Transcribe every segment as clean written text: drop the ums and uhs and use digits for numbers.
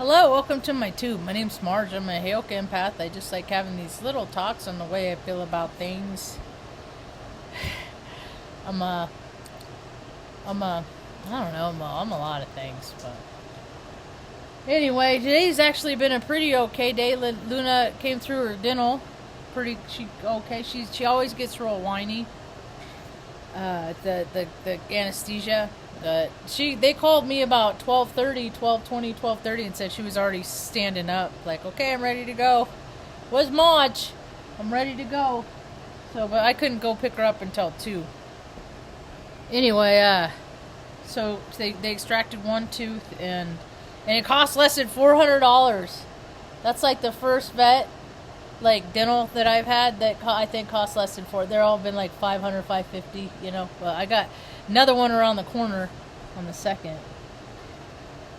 Hello, welcome to my tube. My name's Marge. I'm a Heyoka empath. I just like having these little talks on the way I feel about things. I'm a, I don't know, I'm a lot of things, but anyway, today's actually been a pretty okay day. Luna came through her dental, she okay. She always gets real whiny. The anesthesia. They called me about 12:30 and said she was already standing up. Like, okay, I'm ready to go. Where's Marge? I'm ready to go. So, but I couldn't go pick her up until 2. Anyway, so they extracted one tooth and it cost less than $400. That's like the first vet, like dental that I've had that I think costs less than $400. They're all been like $500, $550, you know. But I got another one around the corner on the 2nd.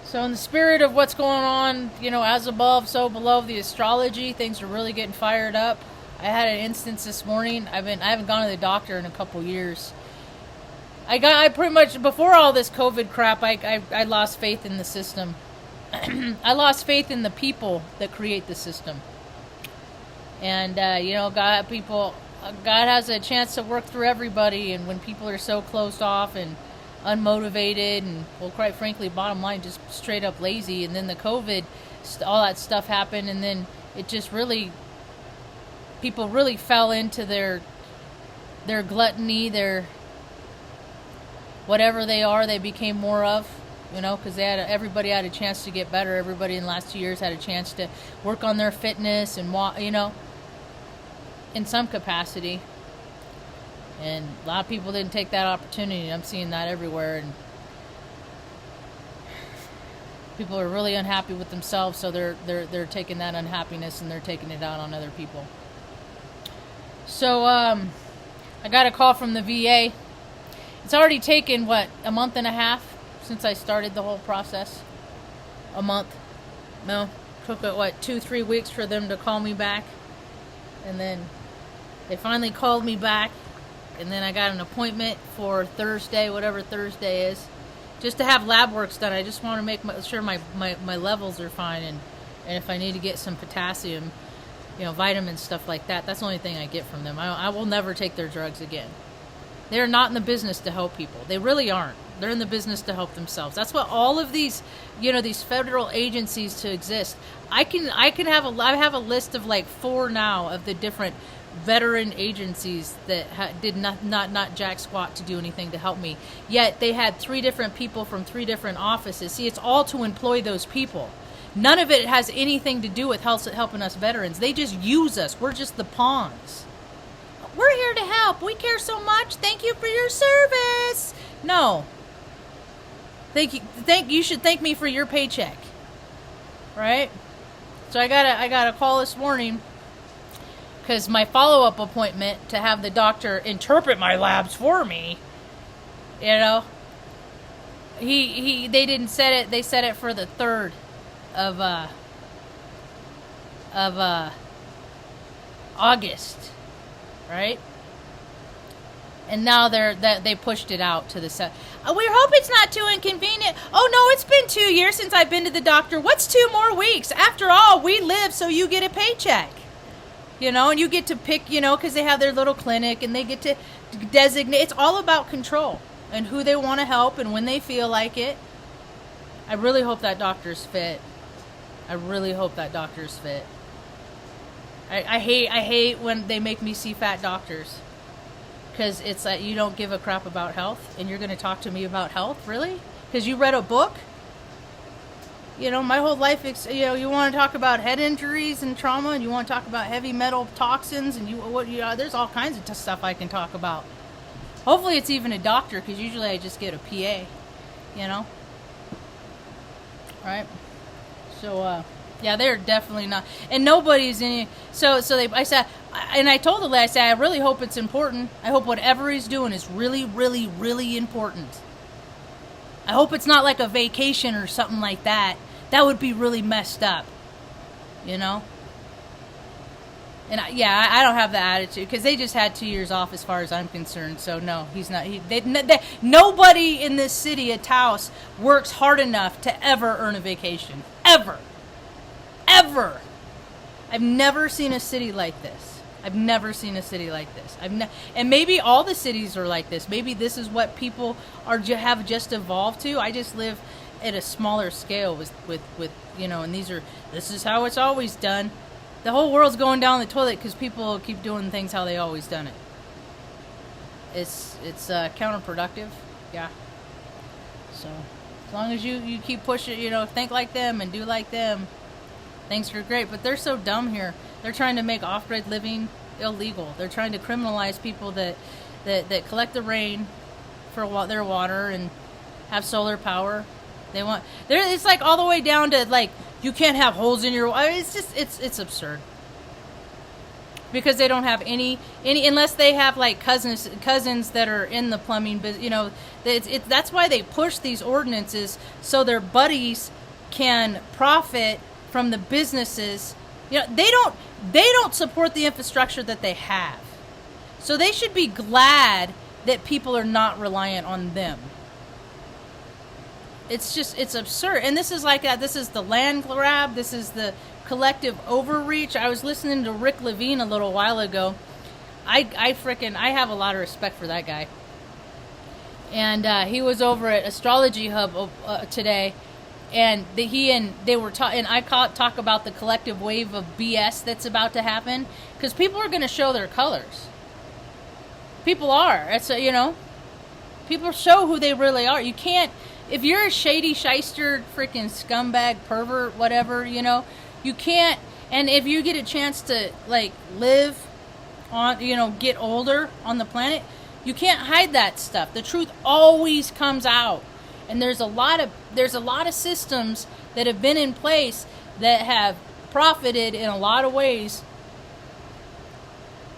So in the spirit of what's going on, you know, as above, so below, the astrology, things are really getting fired up. I had an instance this morning. I haven't gone to the doctor in a couple years. I pretty much, before all this COVID crap, I lost faith in the system. I lost faith in the people that create the system. And, you know, God has a chance to work through everybody, and when people are so closed off and unmotivated and, well, quite frankly, bottom line, just straight up lazy, and then the COVID, all that stuff happened, and then it just really, people really fell into their gluttony, their whatever they became more of, you know, because everybody had a chance to get better. Everybody in the last 2 years had a chance to work on their fitness and, you know, in some capacity. And a lot of people didn't take that opportunity. I'm seeing that everywhere, and people are really unhappy with themselves, so they're taking that unhappiness and they're taking it out on other people. So I got a call from the VA. It's already taken, a month and a half since I started the whole process. A month. No, took it 2-3 weeks for them to call me back, and then they finally called me back, and then I got an appointment for Thursday, whatever Thursday is, just to have lab works done. I just want to make sure my levels are fine, and if I need to get some potassium, you know, vitamins, stuff like that. That's the only thing I get from them. I will never take their drugs again. They're not in the business to help people. They really aren't. They're in the business to help themselves. That's what all of these, you know, these federal agencies to exist. I have a list of like 4 now of the different veteran agencies that did not jack squat to do anything to help me. Yet they had 3 different people from 3 different offices. See, it's all to employ those people. None of it has anything to do with helping us veterans. They just use us. We're just the pawns. We're here to help. We care so much. Thank you for your service. No. You should thank me for your paycheck. Right? So I got a call this morning because my follow-up appointment to have the doctor interpret my labs for me, you know, they didn't set it. They set it for the 3rd of August, right? And now they pushed it out to the set. We hope it's not too inconvenient. Oh no, it's been 2 years since I've been to the doctor. What's 2 more weeks? After all, we live so you get a paycheck. You know, and you get to pick, you know, because they have their little clinic and they get to designate. It's all about control and who they want to help and when they feel like it. I really hope that doctor's fit. I really hope that doctor's fit. I hate when they make me see fat doctors, because it's like, you don't give a crap about health and you're going to talk to me about health, really? Because you read a book? You know, my whole life, you know, you want to talk about head injuries and trauma, and you want to talk about heavy metal toxins, and there's all kinds of stuff I can talk about. Hopefully it's even a doctor, because usually I just get a PA, you know? Right? So, yeah, they're definitely not, and nobody's in. I said, and I told the lady, I said, I really hope it's important. I hope whatever he's doing is really, really, really important. I hope it's not like a vacation or something like that. That would be really messed up, you know. And I don't have the attitude, because they just had 2 years off as far as I'm concerned. So no, he's not. Nobody in this city of Taos works hard enough to ever earn a vacation. Ever. I've never seen a city like this. I've never seen a city like this. And maybe all the cities are like this. Maybe this is what people have just evolved to. I just live at a smaller scale with and this is how it's always done. The whole world's going down the toilet because people keep doing things how they always done it. It's counterproductive, yeah. So as long as you keep pushing, think like them and do like them, things are great. But they're so dumb here. They're trying to make off-grid living illegal. They're trying to criminalize people that collect the rain for their water and have solar power. It's like all the way down to like you can't have holes in your. It's absurd. Because they don't have any unless they have like cousins that are in the plumbing business. That's why they push these ordinances so their buddies can profit from the businesses. They don't support the infrastructure that they have, so they should be glad that people are not reliant on them. It's absurd. And this is like that. This is the land grab. This is the collective overreach. I was listening to Rick Levine a little while ago. I have a lot of respect for that guy. And he was over at Astrology Hub today, and they were talking. I talk about the collective wave of BS that's about to happen because people are going to show their colors. People are. People show who they really are. You can't. If you're a shady shyster, freaking scumbag, pervert, whatever, you can't. And if you get a chance to like live on, get older on the planet, you can't hide that stuff. The truth always comes out. And there's a lot of systems that have been in place that have profited in a lot of ways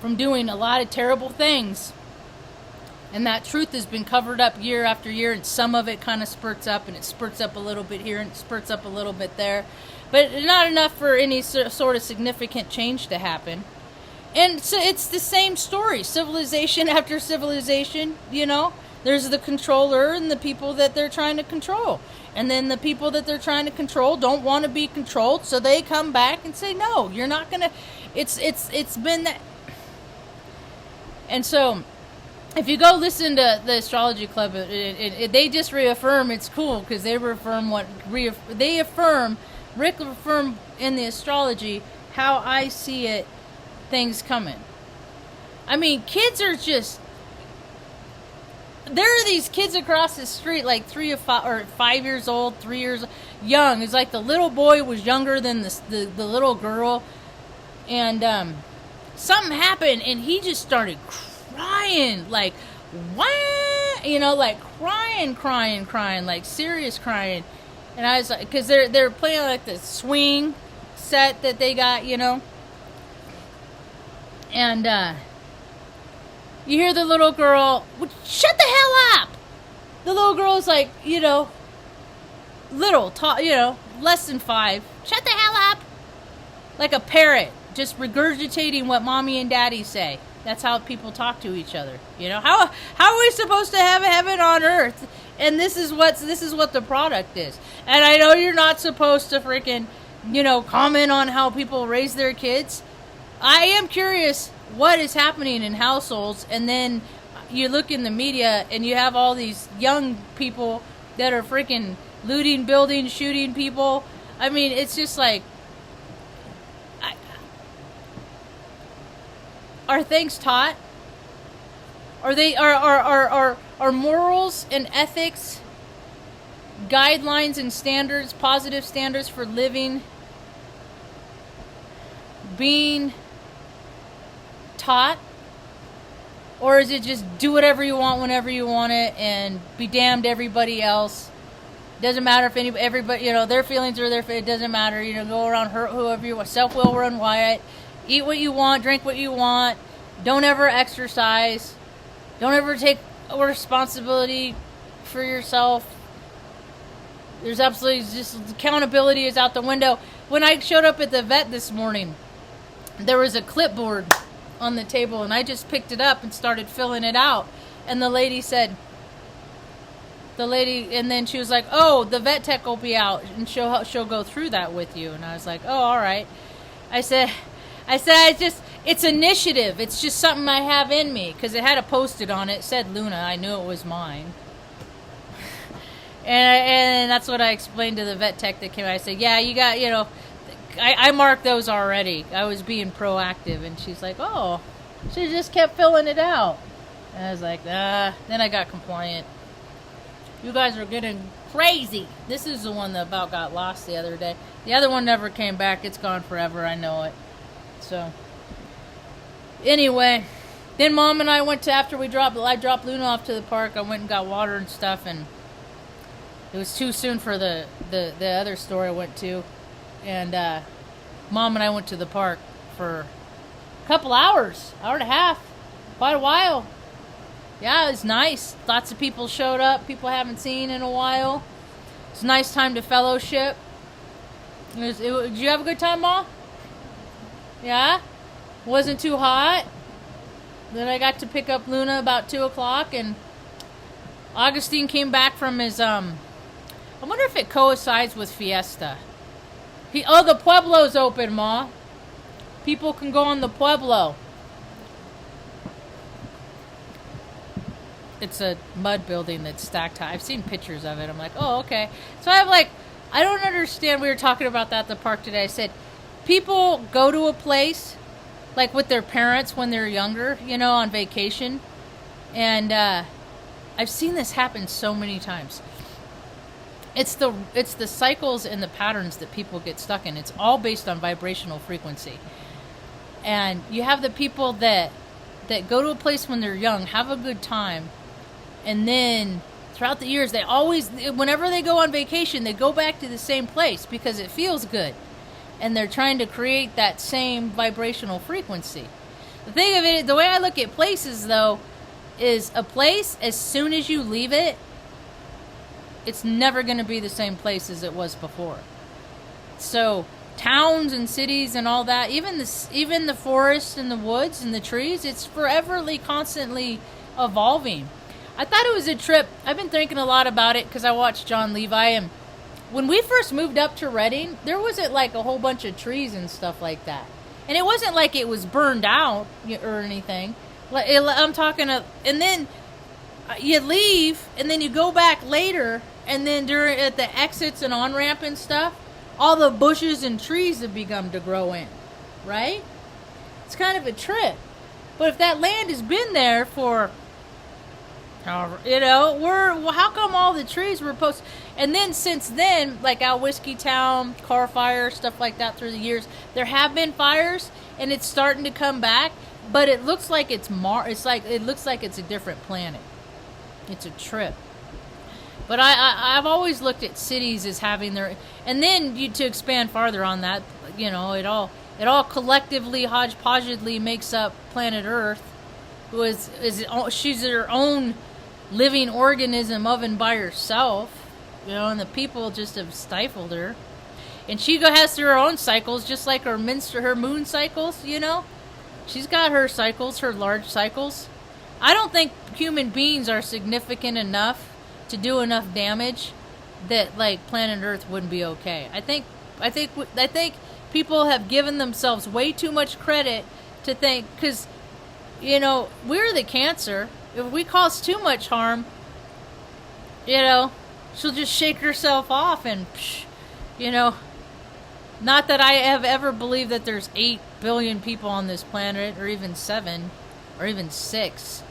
from doing a lot of terrible things. And that truth has been covered up year after year, and some of it kind of spurts up, and it spurts up a little bit here, and it spurts up a little bit there. But not enough for any sort of significant change to happen. And so it's the same story, civilization after civilization, There's the controller and the people that they're trying to control. And then the people that they're trying to control don't want to be controlled, so they come back and say, no, you're not going to... It's been that... And so... If you go listen to the Astrology Club, they just reaffirm it's cool because they Rick affirmed in the astrology how I see it, things coming. I mean, kids are just. There are these kids across the street, like 3 or 5 years old, 3 years young. It's like the little boy was younger than the little girl, and something happened, and he just started crying, like, what? Like crying, like serious crying. And I was like, because they're playing like the swing set that they got, and you hear the little girl, shut the hell up! The little girl's like, less than 5. Shut the hell up! Like a parrot, just regurgitating what mommy and daddy say. That's how people talk to each other. How are we supposed to have heaven on earth? And this is what the product is. And I know you're not supposed to freaking, comment on how people raise their kids. I am curious what is happening in households, and then you look in the media and you have all these young people that are freaking looting buildings, shooting people. I mean, it's just like, are things taught? Are morals and ethics, guidelines and standards, positive standards for living, being taught? Or is it just do whatever you want whenever you want it and be damned everybody else? Doesn't matter if everybody, their feelings are it doesn't matter. Go around, hurt whoever you want, self-will run riot. Eat what you want, drink what you want. Don't ever exercise. Don't ever take responsibility for yourself. There's absolutely just accountability is out the window. When I showed up at the vet this morning, there was a clipboard on the table, and I just picked it up and started filling it out. And the lady said, the lady, and then she was like, "Oh, the vet tech will be out, and she'll go through that with you." And I was like, "Oh, all right." I said, it's initiative. It's just something I have in me, because it had a post-it on it. It said Luna. I knew it was mine. And that's what I explained to the vet tech that came out. I said, "Yeah, you got, I marked those already. I was being proactive." And she's like, "Oh, she just kept filling it out." And I was like, Then I got compliant. You guys are getting crazy. This is the one that about got lost the other day. The other one never came back. It's gone forever. I know it. So, anyway, then Mom and I went to, after I dropped Luna off to the park, I went and got water and stuff, and it was too soon for the other store I went to. And Mom and I went to the park for a couple hours, hour and a half, quite a while. Yeah, it was nice. Lots of people showed up, people I haven't seen in a while. It's a nice time to fellowship. Did you have a good time, Ma? Yeah? Wasn't too hot. Then I got to pick up Luna about 2 o'clock, and Augustine came back from his, I wonder if it coincides with Fiesta. The Pueblo's open, Ma. People can go on the Pueblo. It's a mud building that's stacked high. I've seen pictures of it. I'm like, oh, okay. So I don't understand. We were talking about that at the park today. I said, people go to a place, like with their parents when they're younger, on vacation. And I've seen this happen so many times. It's the cycles and the patterns that people get stuck in. It's all based on vibrational frequency. And you have the people that go to a place when they're young, have a good time, and then throughout the years, whenever they go on vacation, they go back to the same place because it feels good. And they're trying to create that same vibrational frequency. The thing of it, the way I look at places, though, is a place, as soon as you leave it, it's never going to be the same place as it was before. So towns and cities and all that, even the forests and the woods and the trees, it's foreverly, constantly evolving. I thought it was a trip. I've been thinking a lot about it because I watched John Levi, and when we first moved up to Redding, there wasn't like a whole bunch of trees and stuff like that. And it wasn't like it was burned out or anything. I'm talking, and then you leave, and then you go back later, and then at the exits and on-ramp and stuff, all the bushes and trees have begun to grow in, right? It's kind of a trip. But if that land has been there for, how come all the trees were posted? And then since then, like out Whiskey Town, car fire, stuff like that through the years, there have been fires, and it's starting to come back. But it looks like it looks like it's a different planet. It's a trip. But I've always looked at cities as having their, and then to expand farther on that, it all collectively, hodgepodgely makes up planet Earth, she's her own living organism of and by herself, and the people just have stifled her, and she has her own cycles, just like her moon cycles, she's got her cycles, her large cycles. I don't think human beings are significant enough to do enough damage that like planet Earth wouldn't be okay. I think people have given themselves way too much credit to think, because we're the cancer. If we cause too much harm, she'll just shake herself off and not that I have ever believed that there's 8 billion people on this planet, or even 7 or even 6.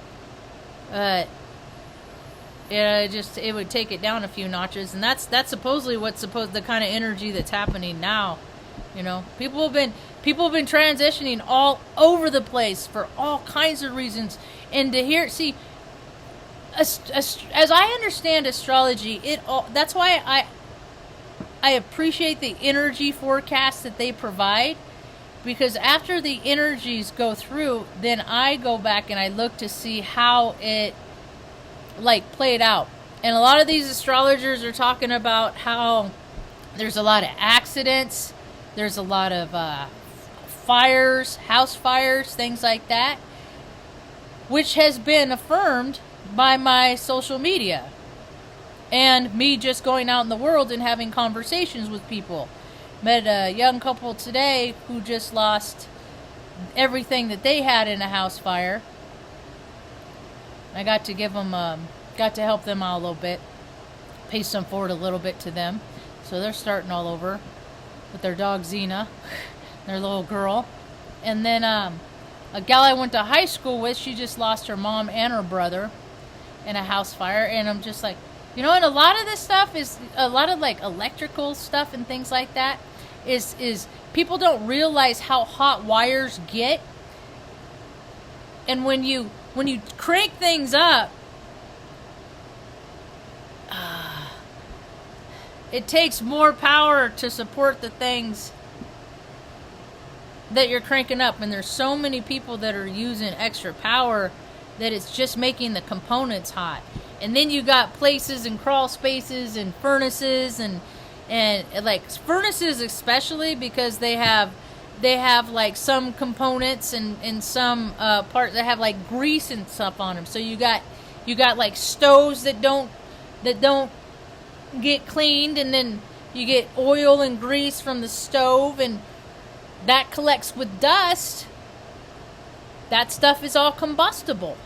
It would take it down a few notches, and that's supposedly the kind of energy that's happening now. People have been transitioning all over the place for all kinds of reasons, and to see, as I understand astrology, that's why I appreciate the energy forecasts that they provide, because after the energies go through, then I go back and I look to see how it played out. And a lot of these astrologers are talking about how there's a lot of accidents, there's a lot of fires, house fires, things like that, which has been affirmed by my social media. and me just going out in the world and having conversations with people. Met a young couple today who just lost everything that they had in a house fire. I got to give them, got to help them out a little bit, pay some forward a little bit to them. So they're starting all over with their dog Xena, their little girl. And then a gal I went to high school with, she just lost her mom and her brother in a house fire. And I'm just like, you know, and a lot of this stuff is, a lot of like electrical stuff and things like that is people don't realize how hot wires get. And when you crank things up, it takes more power to support the things that you're cranking up. And there's so many people that are using extra power that it's just making the components hot. And then you got places and crawl spaces and furnaces and like furnaces especially, because they have like some components and some parts that have like grease and stuff on them. So you got like stoves that don't get cleaned, and then you get oil and grease from the stove, and that collects with dust. That stuff is all combustible.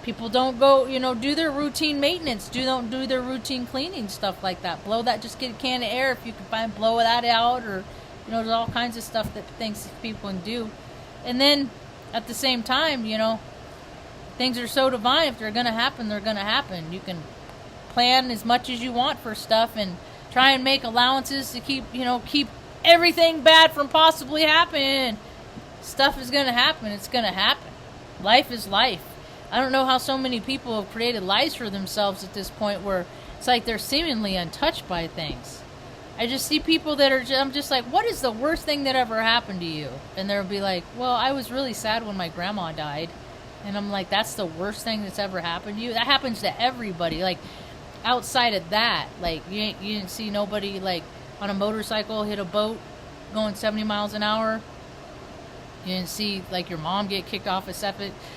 People don't go, do their routine maintenance, don't do their routine cleaning, stuff like that. Blow that, just get a can of air if you can find, blow that out, or, there's all kinds of stuff that things people can do. And then, at the same time, things are so divine. If they're going to happen, they're going to happen. You can plan as much as you want for stuff and try and make allowances to keep everything bad from possibly happening. Stuff is going to happen. It's going to happen. Life is life. I don't know how so many people have created lives for themselves at this point where it's like they're seemingly untouched by things. I just see people that are I'm just like, what is the worst thing that ever happened to you? And they'll be like, well, I was really sad when my grandma died. And I'm like, that's the worst thing that's ever happened to you? That happens to everybody. Like, outside of that, like, you didn't see nobody, like, on a motorcycle hit a boat going 70 miles an hour. You didn't see, like, your mom get kicked off a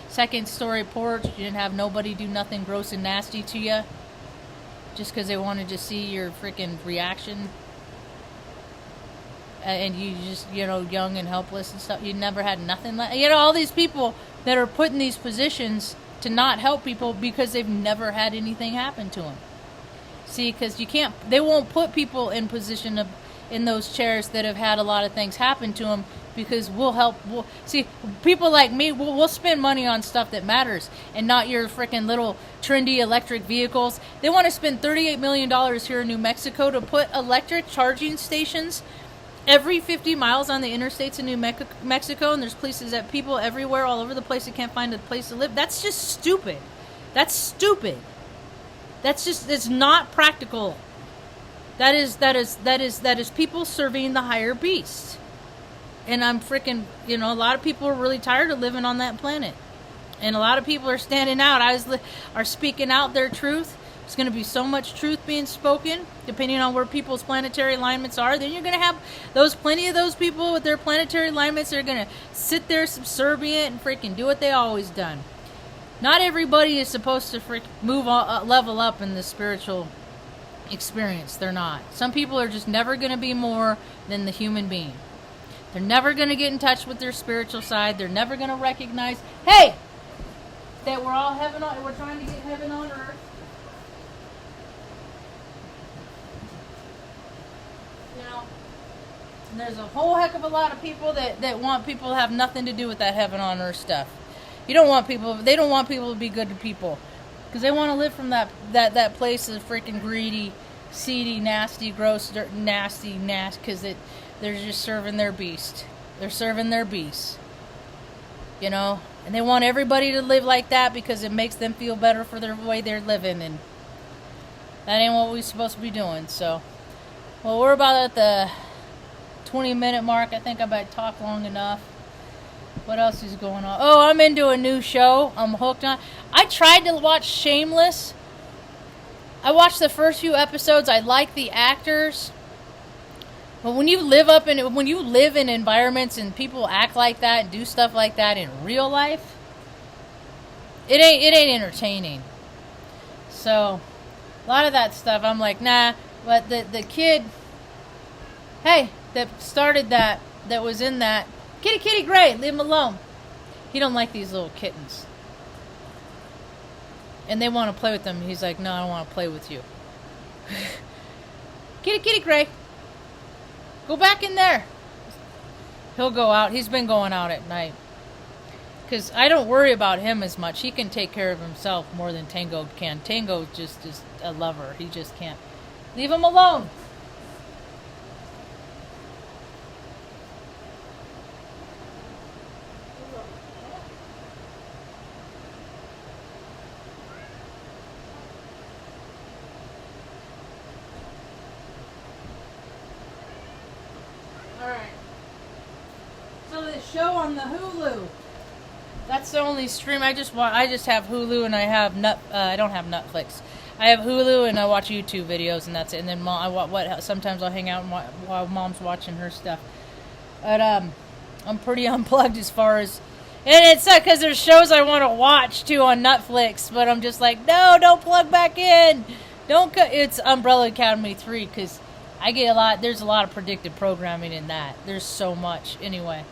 second-story porch. You didn't have nobody do nothing gross and nasty to you just because they wanted to see your freaking reaction. And you just, young and helpless and stuff. You never had nothing like... all these people that are put in these positions to not help people because they've never had anything happen to them. See, because you can't... They won't put people in position in those chairs that have had a lot of things happen to them, because we'll help. See, people like me, we'll spend money on stuff that matters and not your freaking little trendy electric vehicles. They want to spend $38 million here in New Mexico to put electric charging stations every 50 miles on the interstates in New Mexico, and there's places that people everywhere, all over the place, that can't find a place to live. That's just stupid. That's stupid. It's not practical. That is people serving the higher beast. And I'm freaking, a lot of people are really tired of living on that planet. And a lot of people are standing out, are speaking out their truth. There's going to be so much truth being spoken, depending on where people's planetary alignments are. Then you're going to have plenty of those people with their planetary alignments that are going to sit there subservient and freaking do what they always done. Not everybody is supposed to level up in the spiritual experience. They're not. Some people are just never going to be more than the human being. They're never going to get in touch with their spiritual side. They're never going to recognize, hey, that we're all we're trying to get heaven on earth. And there's a whole heck of a lot of people that want people to have nothing to do with that heaven on earth stuff. They don't want people to be good to people, because they want to live from that place of freaking greedy, seedy, nasty, gross, dirt, nasty, because they're just serving their beast. They're serving their beast. And they want everybody to live like that because it makes them feel better for the way they're living, and that ain't what we're supposed to be doing. So, well, we're about at the 20-minute mark. I think I better talk long enough. What else is going on? Oh, I'm into a new show. I'm hooked on. I tried to watch Shameless. I watched the first few episodes. I like the actors. But when you live in environments and people act like that and do stuff like that in real life, it ain't entertaining. So A lot of that stuff, I'm like, nah. But the kid, hey, that started that was in that, kitty gray, leave him alone. He don't like these little kittens. And they want to play with them. He's like, no, I don't want to play with you. Kitty gray, go back in there. He'll go out. He's been going out at night. Because I don't worry about him as much. He can take care of himself more than Tango can. Tango just is a lover. He just can't. Leave him alone. Alright. So the show on the Hulu. That's the only stream I just have Hulu and I have I don't have Netflix. I have Hulu and I watch YouTube videos and that's it. And then sometimes I'll hang out while Mom's watching her stuff. But I'm pretty unplugged as far as, and it's not because there's shows I want to watch too on Netflix. But I'm just like, no, don't plug back in. It's Umbrella Academy 3 because I get a lot. There's a lot of predictive programming in that. There's so much anyway.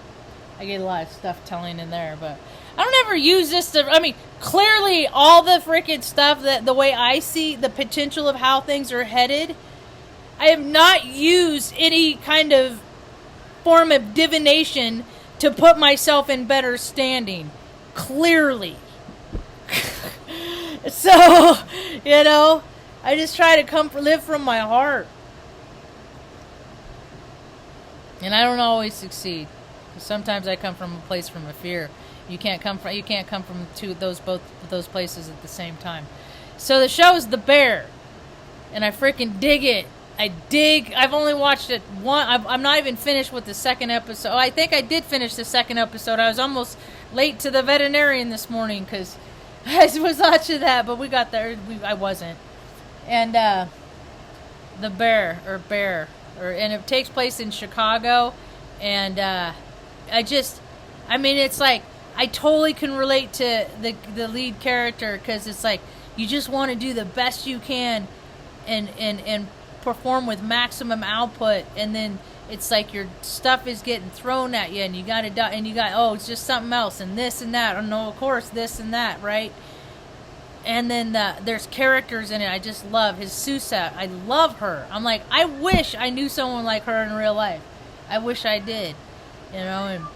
I get a lot of stuff telling in there, but I don't ever use this to, I mean, clearly all the freaking stuff that the way I see the potential of how things are headed, I have not used any kind of form of divination to put myself in better standing. Clearly. So, you know, I just try to live from my heart. And I don't always succeed. Sometimes I come from a place from a fear. You can't come from both those places at the same time. So the show is The Bear, and I freaking dig it. I've only watched it one. I'm not even finished with the second episode. I think I did finish the second episode. I was almost late to the veterinarian this morning because I was watching that, but we got there. I wasn't. And The Bear, and it takes place in Chicago, and it's like, I totally can relate to the lead character because it's like you just want to do the best you can and perform with maximum output, and then it's like your stuff is getting thrown at you and you got it's just something else and this and that. Oh no, of course this and that, right? And then there's characters in it. I just love his Susa. I love her. I'm like, I wish I knew someone like her in real life. I wish I did, you know.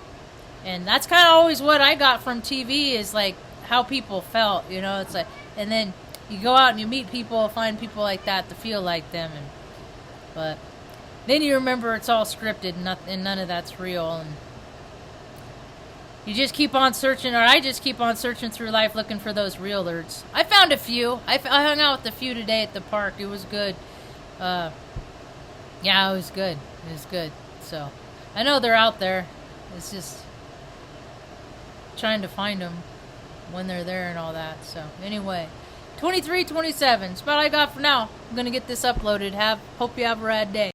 And that's kind of always what I got from TV is like how people felt, you know. It's like, and then you go out and you meet people, find people like that to feel like them, but then you remember it's all scripted and none of that's real, and you just keep on searching, or I just keep on searching through life looking for those real alerts. I found a few. I hung out with a few today at the park. It was good. Yeah, it was good. It was good. So I know they're out there. It's just trying to find them when they're there and all that. So anyway, 23:27. That's about all I got for now. I'm gonna get this uploaded. Hope you have a rad day.